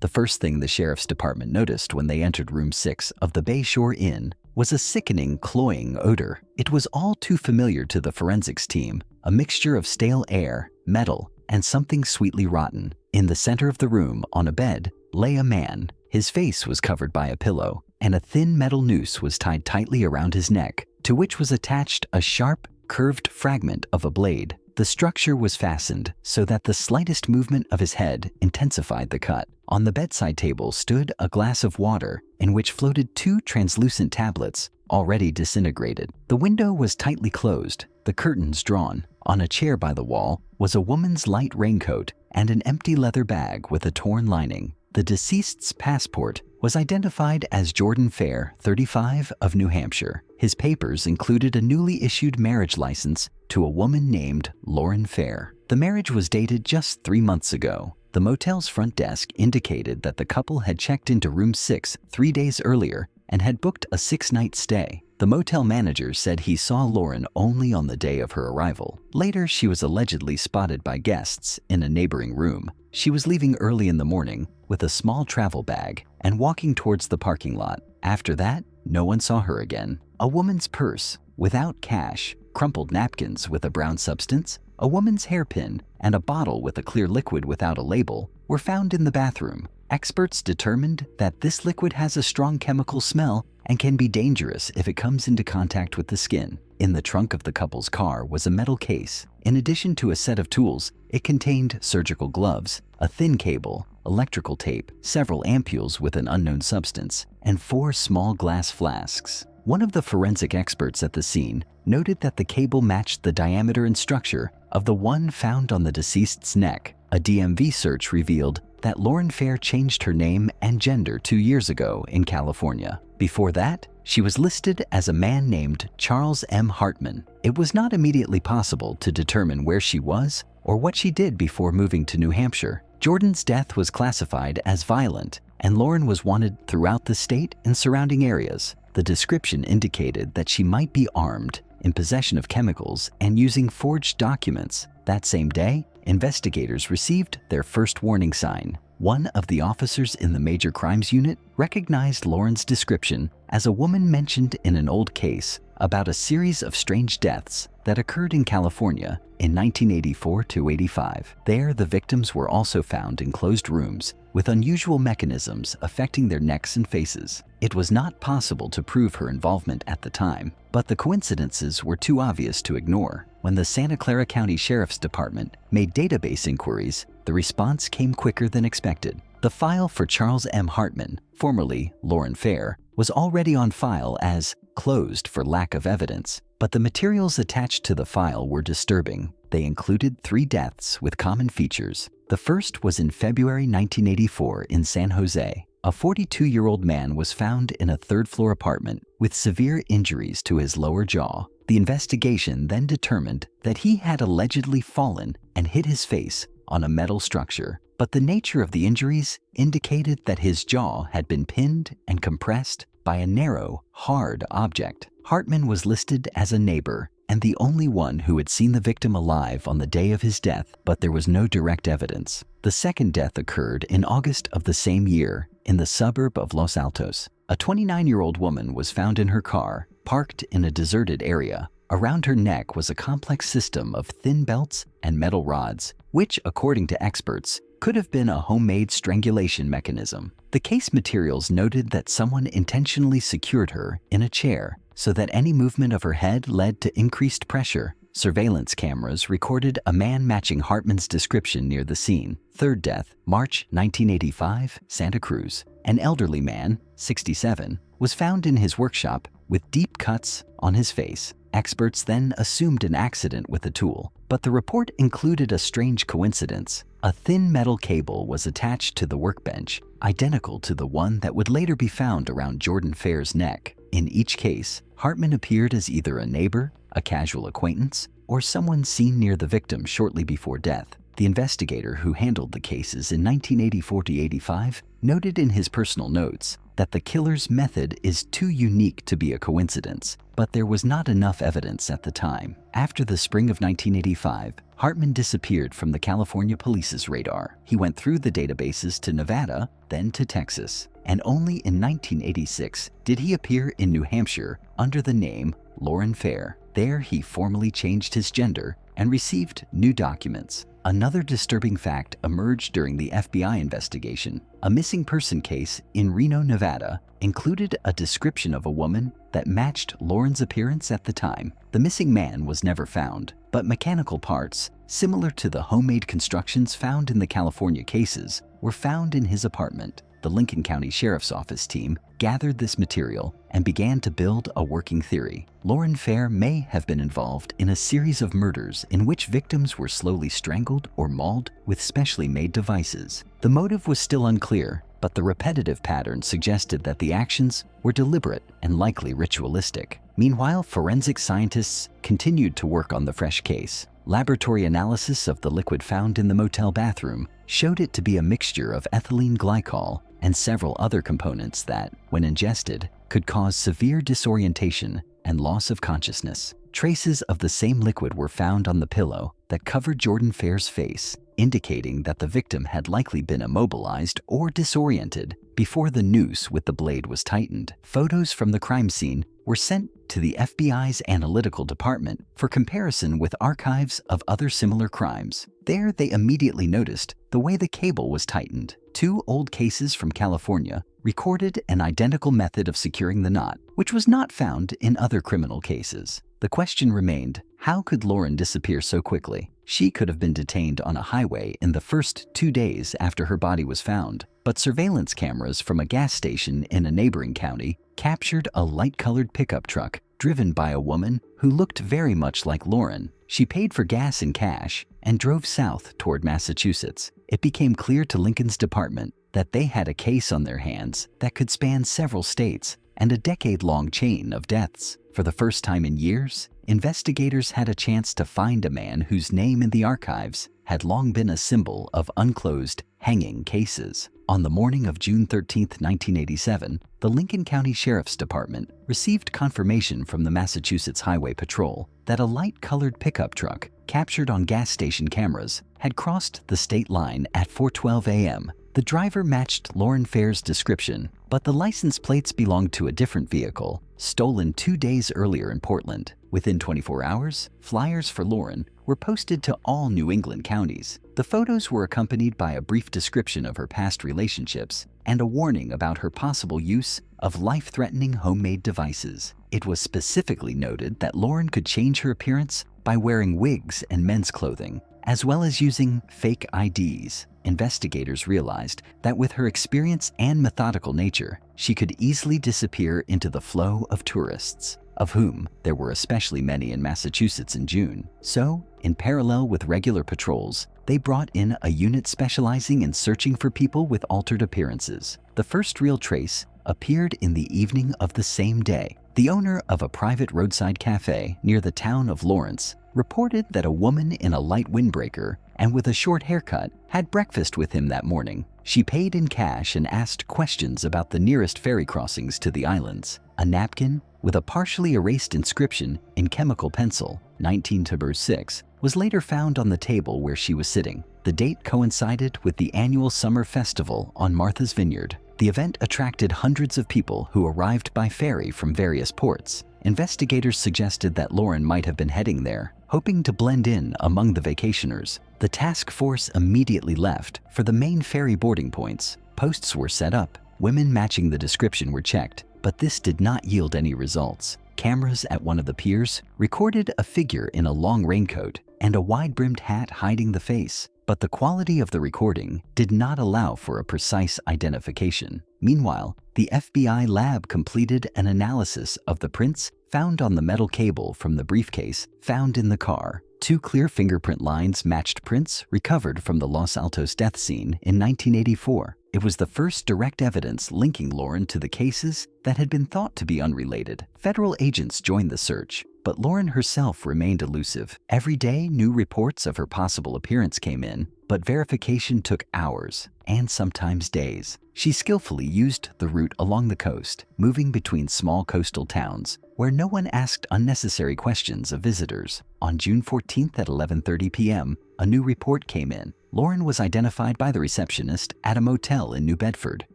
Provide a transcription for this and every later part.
The first thing the sheriff's department noticed when they entered room 6 of the Bayshore Inn was a sickening, cloying odor. It was all too familiar to the forensics team, a mixture of stale air, metal, and something sweetly rotten. In the center of the room, on a bed, lay a man. His face was covered by a pillow, and a thin metal noose was tied tightly around his neck, to which was attached a sharp, curved fragment of a blade. The structure was fastened so that the slightest movement of his head intensified the cut. On the bedside table stood a glass of water in which floated 2 translucent tablets, already disintegrated. The window was tightly closed, the curtains drawn. On a chair by the wall was a woman's light raincoat and an empty leather bag with a torn lining. The deceased's passport was identified as Jordan Fair, 35, of New Hampshire. His papers included a newly issued marriage license to a woman named Lauren Fair. The marriage was dated just 3 months ago. The motel's front desk indicated that the couple had checked into room 6 3 days earlier and had booked a 6-night stay. The motel manager said he saw Lauren only on the day of her arrival. Later, she was allegedly spotted by guests in a neighboring room. She was leaving early in the morning with a small travel bag and walking towards the parking lot. After that, no one saw her again. A woman's purse, without cash, crumpled napkins with a brown substance, a woman's hairpin, and a bottle with a clear liquid without a label were found in the bathroom. Experts determined that this liquid has a strong chemical smell and can be dangerous if it comes into contact with the skin. In the trunk of the couple's car was a metal case. In addition to a set of tools, it contained surgical gloves, a thin cable, electrical tape, several ampules with an unknown substance, and 4 small glass flasks. One of the forensic experts at the scene noted that the cable matched the diameter and structure of the one found on the deceased's neck. A DMV search revealed that Lauren Fair changed her name and gender 2 years ago in California. Before that, she was listed as a man named Charles M. Hartman. It was not immediately possible to determine where she was or what she did before moving to New Hampshire. Jordan's death was classified as violent, and Lauren was wanted throughout the state and surrounding areas. The description indicated that she might be armed, in possession of chemicals, and using forged documents. That same day, investigators received their first warning sign. One of the officers in the Major Crimes Unit recognized Lauren's description as a woman mentioned in an old case about a series of strange deaths that occurred in California in 1984-85. There, the victims were also found in closed rooms with unusual mechanisms affecting their necks and faces. It was not possible to prove her involvement at the time, but the coincidences were too obvious to ignore. When the Santa Clara County Sheriff's Department made database inquiries, the response came quicker than expected. The file for Charles M. Hartman, formerly Lauren Fair, was already on file as closed for lack of evidence, but the materials attached to the file were disturbing. They included 3 deaths with common features. The first was in February 1984 in San Jose. A 42-year-old man was found in a 3rd-floor apartment with severe injuries to his lower jaw. The investigation then determined that he had allegedly fallen and hit his face on a metal structure, but the nature of the injuries indicated that his jaw had been pinned and compressed by a narrow, hard object. Hartman was listed as a neighbor and the only one who had seen the victim alive on the day of his death, but there was no direct evidence. The second death occurred in August of the same year in the suburb of Los Altos. A 29-year-old woman was found in her car, parked in a deserted area. Around her neck was a complex system of thin belts and metal rods, which, according to experts, could have been a homemade strangulation mechanism. The case materials noted that someone intentionally secured her in a chair so that any movement of her head led to increased pressure. Surveillance cameras recorded a man matching Hartman's description near the scene. Third death, March 1985, Santa Cruz. An elderly man, 67, was found in his workshop with deep cuts on his face. Experts then assumed an accident with a tool, but the report included a strange coincidence. A thin metal cable was attached to the workbench, identical to the one that would later be found around Jordan Fair's neck. In each case, Hartman appeared as either a neighbor, a casual acquaintance, or someone seen near the victim shortly before death. The investigator who handled the cases in 1984-85 noted in his personal notes that the killer's method is too unique to be a coincidence, but there was not enough evidence at the time. After the spring of 1985, Hartman disappeared from the California police's radar. He went through the databases to Nevada, then to Texas, and only in 1986 did he appear in New Hampshire under the name Lauren Fair. There he formally changed his gender and received new documents. Another disturbing fact emerged during the FBI investigation. A missing person case in Reno, Nevada included a description of a woman that matched Lauren's appearance at the time. The missing man was never found, but mechanical parts, similar to the homemade constructions found in the California cases, were found in his apartment. The Lincoln County Sheriff's Office team gathered this material and began to build a working theory. Lauren Fair may have been involved in a series of murders in which victims were slowly strangled or mauled with specially made devices. The motive was still unclear, but the repetitive pattern suggested that the actions were deliberate and likely ritualistic. Meanwhile, forensic scientists continued to work on the fresh case. Laboratory analysis of the liquid found in the motel bathroom showed it to be a mixture of ethylene glycol and several other components that, when ingested, could cause severe disorientation and loss of consciousness. Traces of the same liquid were found on the pillow that covered Jordan Fair's face, indicating that the victim had likely been immobilized or disoriented before the noose with the blade was tightened. Photos from the crime scene were sent to the FBI's analytical department for comparison with archives of other similar crimes. There, they immediately noticed the way the cable was tightened. Two old cases from California recorded an identical method of securing the knot, which was not found in other criminal cases. The question remained, how could Lauren disappear so quickly? She could have been detained on a highway in the first 2 days after her body was found, but surveillance cameras from a gas station in a neighboring county captured a light-colored pickup truck driven by a woman who looked very much like Lauren. She paid for gas in cash and drove south toward Massachusetts. It became clear to Lincoln's department that they had a case on their hands that could span several states and a decade-long chain of deaths. For the first time in years, investigators had a chance to find a man whose name in the archives had long been a symbol of unclosed, hanging cases. On the morning of June 13, 1987, the Lincoln County Sheriff's Department received confirmation from the Massachusetts Highway Patrol that a light-colored pickup truck captured on gas station cameras had crossed the state line at 4:12 a.m. The driver matched Lauren Fair's description, but the license plates belonged to a different vehicle, stolen 2 days earlier in Portland. Within 24 hours, flyers for Lauren were posted to all New England counties. The photos were accompanied by a brief description of her past relationships and a warning about her possible use of life-threatening homemade devices. It was specifically noted that Lauren could change her appearance by wearing wigs and men's clothing, as well as using fake IDs. Investigators realized that with her experience and methodical nature, she could easily disappear into the flow of tourists, of whom there were especially many in Massachusetts in June. So, in parallel with regular patrols, they brought in a unit specializing in searching for people with altered appearances. The first real trace appeared in the evening of the same day. The owner of a private roadside cafe near the town of Lawrence reported that a woman in a light windbreaker and with a short haircut had breakfast with him that morning. She paid in cash and asked questions about the nearest ferry crossings to the islands. A napkin with a partially erased inscription in chemical pencil, 19/6, was later found on the table where she was sitting. The date coincided with the annual summer festival on Martha's Vineyard. The event attracted hundreds of people who arrived by ferry from various ports. Investigators suggested that Lauren might have been heading there, hoping to blend in among the vacationers. The task force immediately left for the main ferry boarding points. Posts were set up. Women matching the description were checked, but this did not yield any results. Cameras at one of the piers recorded a figure in a long raincoat and a wide-brimmed hat hiding the face, but the quality of the recording did not allow for a precise identification. Meanwhile, the FBI lab completed an analysis of the prints found on the metal cable from the briefcase found in the car. 2 clear fingerprint lines matched prints recovered from the Los Altos death scene in 1984. It was the first direct evidence linking Lauren to the cases that had been thought to be unrelated. Federal agents joined the search, but Lauren herself remained elusive. Every day, new reports of her possible appearance came in, but verification took hours. and sometimes days. She skillfully used the route along the coast, moving between small coastal towns where no one asked unnecessary questions of visitors. On June 14th at 11:30 p.m., a new report came in. Lauren was identified by the receptionist at a motel in New Bedford.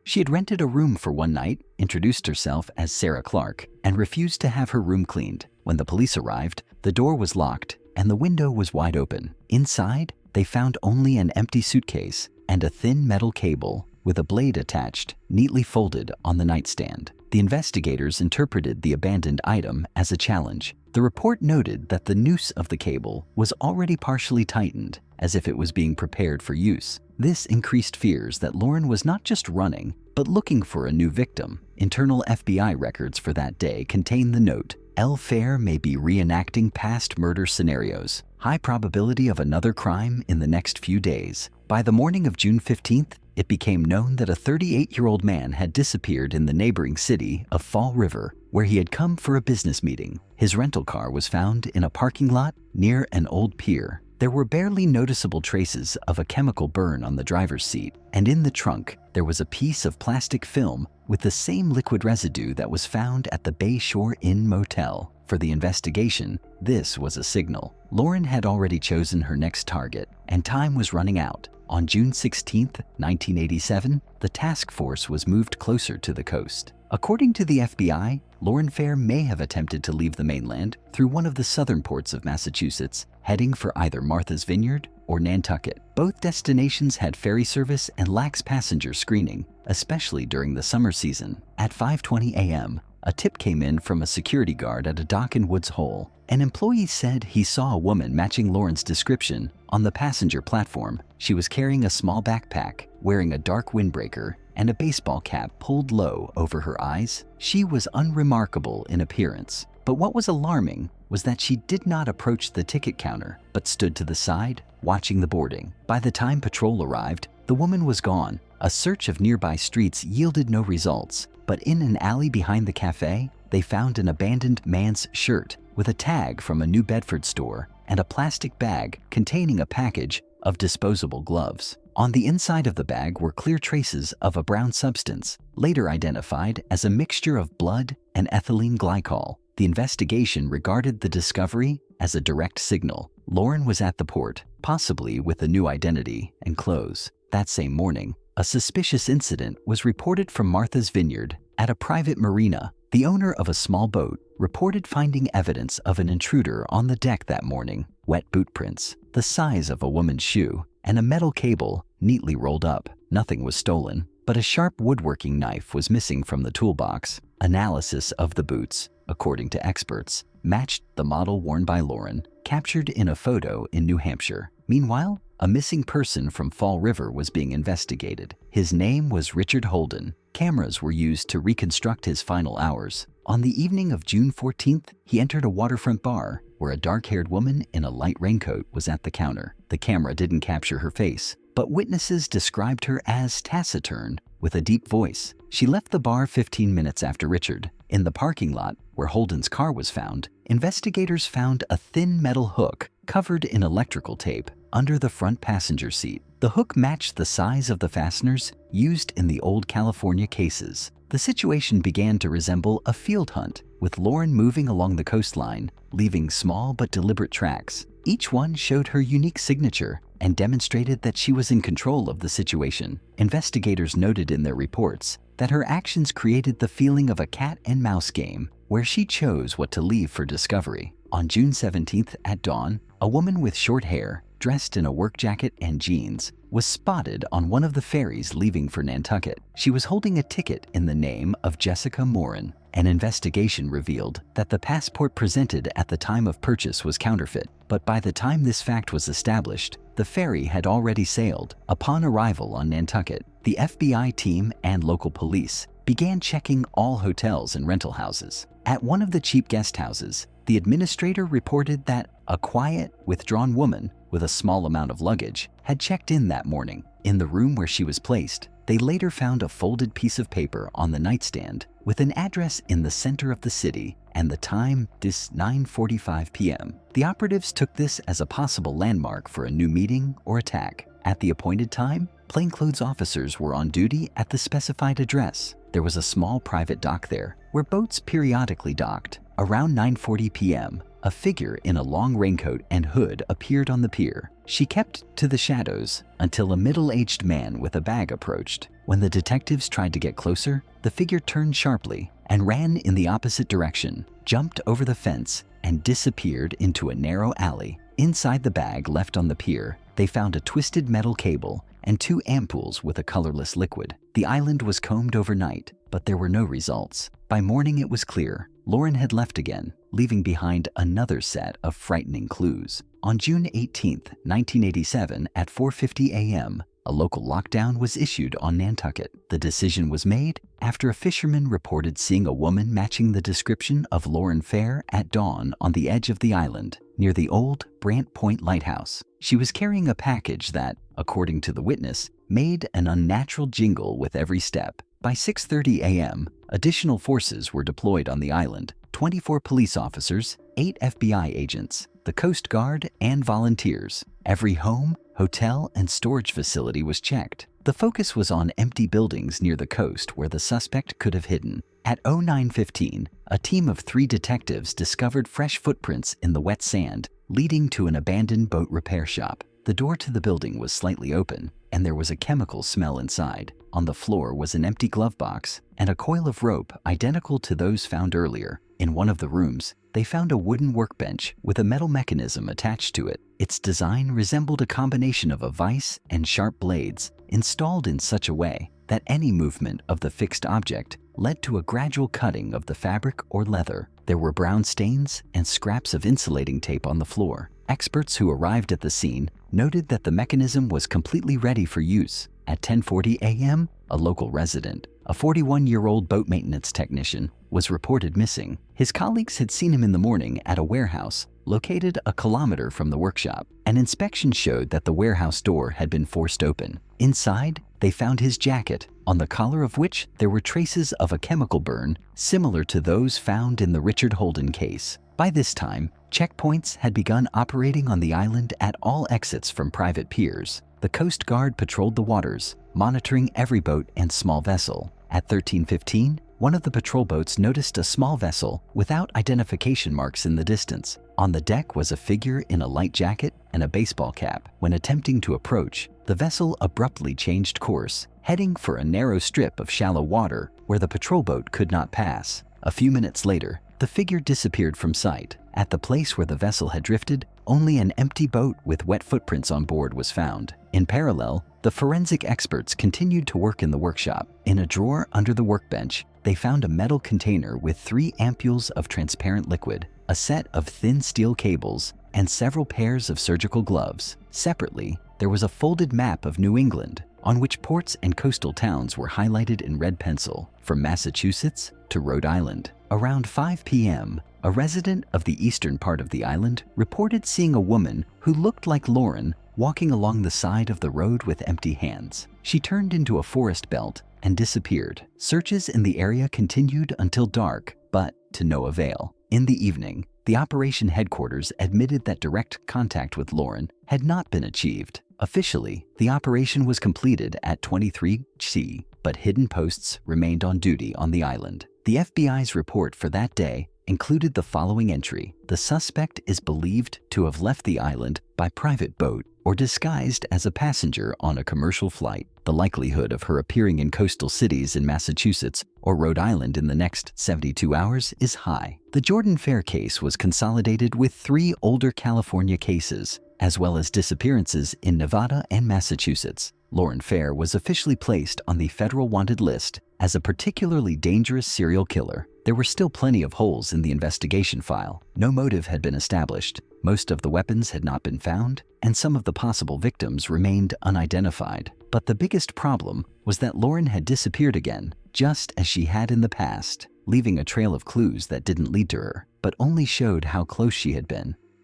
She had rented a room for one night, introduced herself as Sarah Clark, and refused to have her room cleaned. When the police arrived, the door was locked and the window was wide open. Inside, they found only an empty suitcase and a thin metal cable with a blade attached, neatly folded on the nightstand. The investigators interpreted the abandoned item as a challenge. The report noted that the noose of the cable was already partially tightened, as if it was being prepared for use. This increased fears that Lauren was not just running, but looking for a new victim. Internal FBI records for that day contain the note, "L. Fair may be reenacting past murder scenarios. High probability of another crime in the next few days." By the morning of June 15th, it became known that a 38-year-old man had disappeared in the neighboring city of Fall River, where he had come for a business meeting. His rental car was found in a parking lot near an old pier. There were barely noticeable traces of a chemical burn on the driver's seat, and in the trunk, there was a piece of plastic film with the same liquid residue that was found at the Bayshore Inn Motel. For the investigation, this was a signal. Lauren had already chosen her next target, and time was running out. On June 16, 1987, the task force was moved closer to the coast. According to the FBI, Lauren Fair may have attempted to leave the mainland through one of the southern ports of Massachusetts, heading for either Martha's Vineyard or Nantucket. Both destinations had ferry service and lax passenger screening, especially during the summer season. At 5:20 a.m., a tip came in from a security guard at a dock in Woods Hole. An employee said he saw a woman matching Lauren's description on the passenger platform. She was carrying a small backpack, wearing a dark windbreaker, and a baseball cap pulled low over her eyes. She was unremarkable in appearance, but what was alarming was that she did not approach the ticket counter, but stood to the side, watching the boarding. By the time patrol arrived, the woman was gone. A search of nearby streets yielded no results, but in an alley behind the cafe, they found an abandoned man's shirt with a tag from a New Bedford store and a plastic bag containing a package of disposable gloves. On the inside of the bag were clear traces of a brown substance, later identified as a mixture of blood and ethylene glycol. The investigation regarded the discovery as a direct signal. Lauren was at the port, possibly with a new identity and clothes. That same morning, a suspicious incident was reported from Martha's Vineyard at a private marina. The owner of a small boat reported finding evidence of an intruder on the deck that morning: wet boot prints, the size of a woman's shoe, and a metal cable neatly rolled up. Nothing was stolen, but a sharp woodworking knife was missing from the toolbox. Analysis of the boots, according to experts, matched the model worn by Lauren, captured in a photo in New Hampshire. Meanwhile, a missing person from Fall River was being investigated. His name was Richard Holden. Cameras were used to reconstruct his final hours. On the evening of June 14th, he entered a waterfront bar where a dark-haired woman in a light raincoat was at the counter. The camera didn't capture her face, but witnesses described her as taciturn with a deep voice. She left the bar 15 minutes after Richard. In the parking lot where Holden's car was found, investigators found a thin metal hook covered in electrical tape under the front passenger seat. The hook matched the size of the fasteners used in the old California cases. The situation began to resemble a field hunt, with Lauren moving along the coastline, leaving small but deliberate tracks. Each one showed her unique signature and demonstrated that she was in control of the situation. Investigators noted in their reports that her actions created the feeling of a cat and mouse game, where she chose what to leave for discovery. On June 17th at dawn, a woman with short hair, dressed in a work jacket and jeans, was spotted on one of the ferries leaving for Nantucket. She was holding a ticket in the name of Jessica Morin. An investigation revealed that the passport presented at the time of purchase was counterfeit, but by the time this fact was established, the ferry had already sailed. Upon arrival on Nantucket, the FBI team and local police began checking all hotels and rental houses. At one of the cheap guest houses, the administrator reported that a quiet, withdrawn woman with a small amount of luggage had checked in that morning. In the room where she was placed, they later found a folded piece of paper on the nightstand with an address in the center of the city and the time, 9:45 p.m. The operatives took this as a possible landmark for a new meeting or attack. At the appointed time, Plainclothes officers were on duty at the specified address. There was a small private dock there where boats periodically docked. Around 9:40 p.m., a figure in a long raincoat and hood appeared on the pier. She kept to the shadows until a middle-aged man with a bag approached. When the detectives tried to get closer, the figure turned sharply and ran in the opposite direction, jumped over the fence, and disappeared into a narrow alley. Inside the bag left on the pier, they found a twisted metal cable and 2 ampoules with a colorless liquid. The island was combed overnight, but there were no results. By morning it was clear. Lauren had left again, leaving behind another set of frightening clues. On June 18, 1987, at 4:50 a.m., a local lockdown was issued on Nantucket. The decision was made after a fisherman reported seeing a woman matching the description of Lauren Fair at dawn on the edge of the island, near the old Brant Point Lighthouse. She was carrying a package that, according to the witness, made an unnatural jingle with every step. By 6:30 a.m., additional forces were deployed on the island: 24 police officers, 8 FBI agents, the Coast Guard, and volunteers. Every home, hotel, and storage facility was checked. The focus was on empty buildings near the coast where the suspect could have hidden. At 09:15, a team of 3 detectives discovered fresh footprints in the wet sand, leading to an abandoned boat repair shop. The door to the building was slightly open, and there was a chemical smell inside. On the floor was an empty glove box and a coil of rope identical to those found earlier. In one of the rooms, they found a wooden workbench with a metal mechanism attached to it. Its design resembled a combination of a vise and sharp blades, installed in such a way that any movement of the fixed object led to a gradual cutting of the fabric or leather. There were brown stains and scraps of insulating tape on the floor. Experts who arrived at the scene noted that the mechanism was completely ready for use. At 10:40 a.m., a local resident, a 41-year-old boat maintenance technician, was reported missing. His colleagues had seen him in the morning at a warehouse located a kilometer from the workshop. An inspection showed that the warehouse door had been forced open. Inside, they found his jacket, on the collar of which there were traces of a chemical burn similar to those found in the Richard Holden case. By this time, checkpoints had begun operating on the island at all exits from private piers. The Coast Guard patrolled the waters, monitoring every boat and small vessel. At 13:15, one of the patrol boats noticed a small vessel without identification marks in the distance. On the deck was a figure in a light jacket and a baseball cap. When attempting to approach, the vessel abruptly changed course, heading for a narrow strip of shallow water where the patrol boat could not pass. A few minutes later, the figure disappeared from sight. At the place where the vessel had drifted, only an empty boat with wet footprints on board was found. In parallel, the forensic experts continued to work in the workshop. In a drawer under the workbench, they found a metal container with 3 ampoules of transparent liquid, a set of thin steel cables, and several pairs of surgical gloves. Separately, there was a folded map of New England, on which ports and coastal towns were highlighted in red pencil, from Massachusetts to Rhode Island. Around 5 p.m., a resident of the eastern part of the island reported seeing a woman who looked like Lauren walking along the side of the road with empty hands. She turned into a forest belt and disappeared. Searches in the area continued until dark, but to no avail. In the evening, the operation headquarters admitted that direct contact with Lauren had not been achieved. Officially, the operation was completed at 23C, but hidden posts remained on duty on the island. The FBI's report for that day included the following entry: the suspect is believed to have left the island by private boat or disguised as a passenger on a commercial flight. The likelihood of her appearing in coastal cities in Massachusetts or Rhode Island in the next 72 hours is high. The Jordan Fair case was consolidated with 3 older California cases, as well as disappearances in Nevada and Massachusetts. Lauren Fair was officially placed on the federal wanted list as a particularly dangerous serial killer. There were still plenty of holes in the investigation file. No motive had been established, most of the weapons had not been found, and some of the possible victims remained unidentified. But the biggest problem was that Lauren had disappeared again, just as she had in the past, leaving a trail of clues that didn't lead to her, but only showed how close she had been.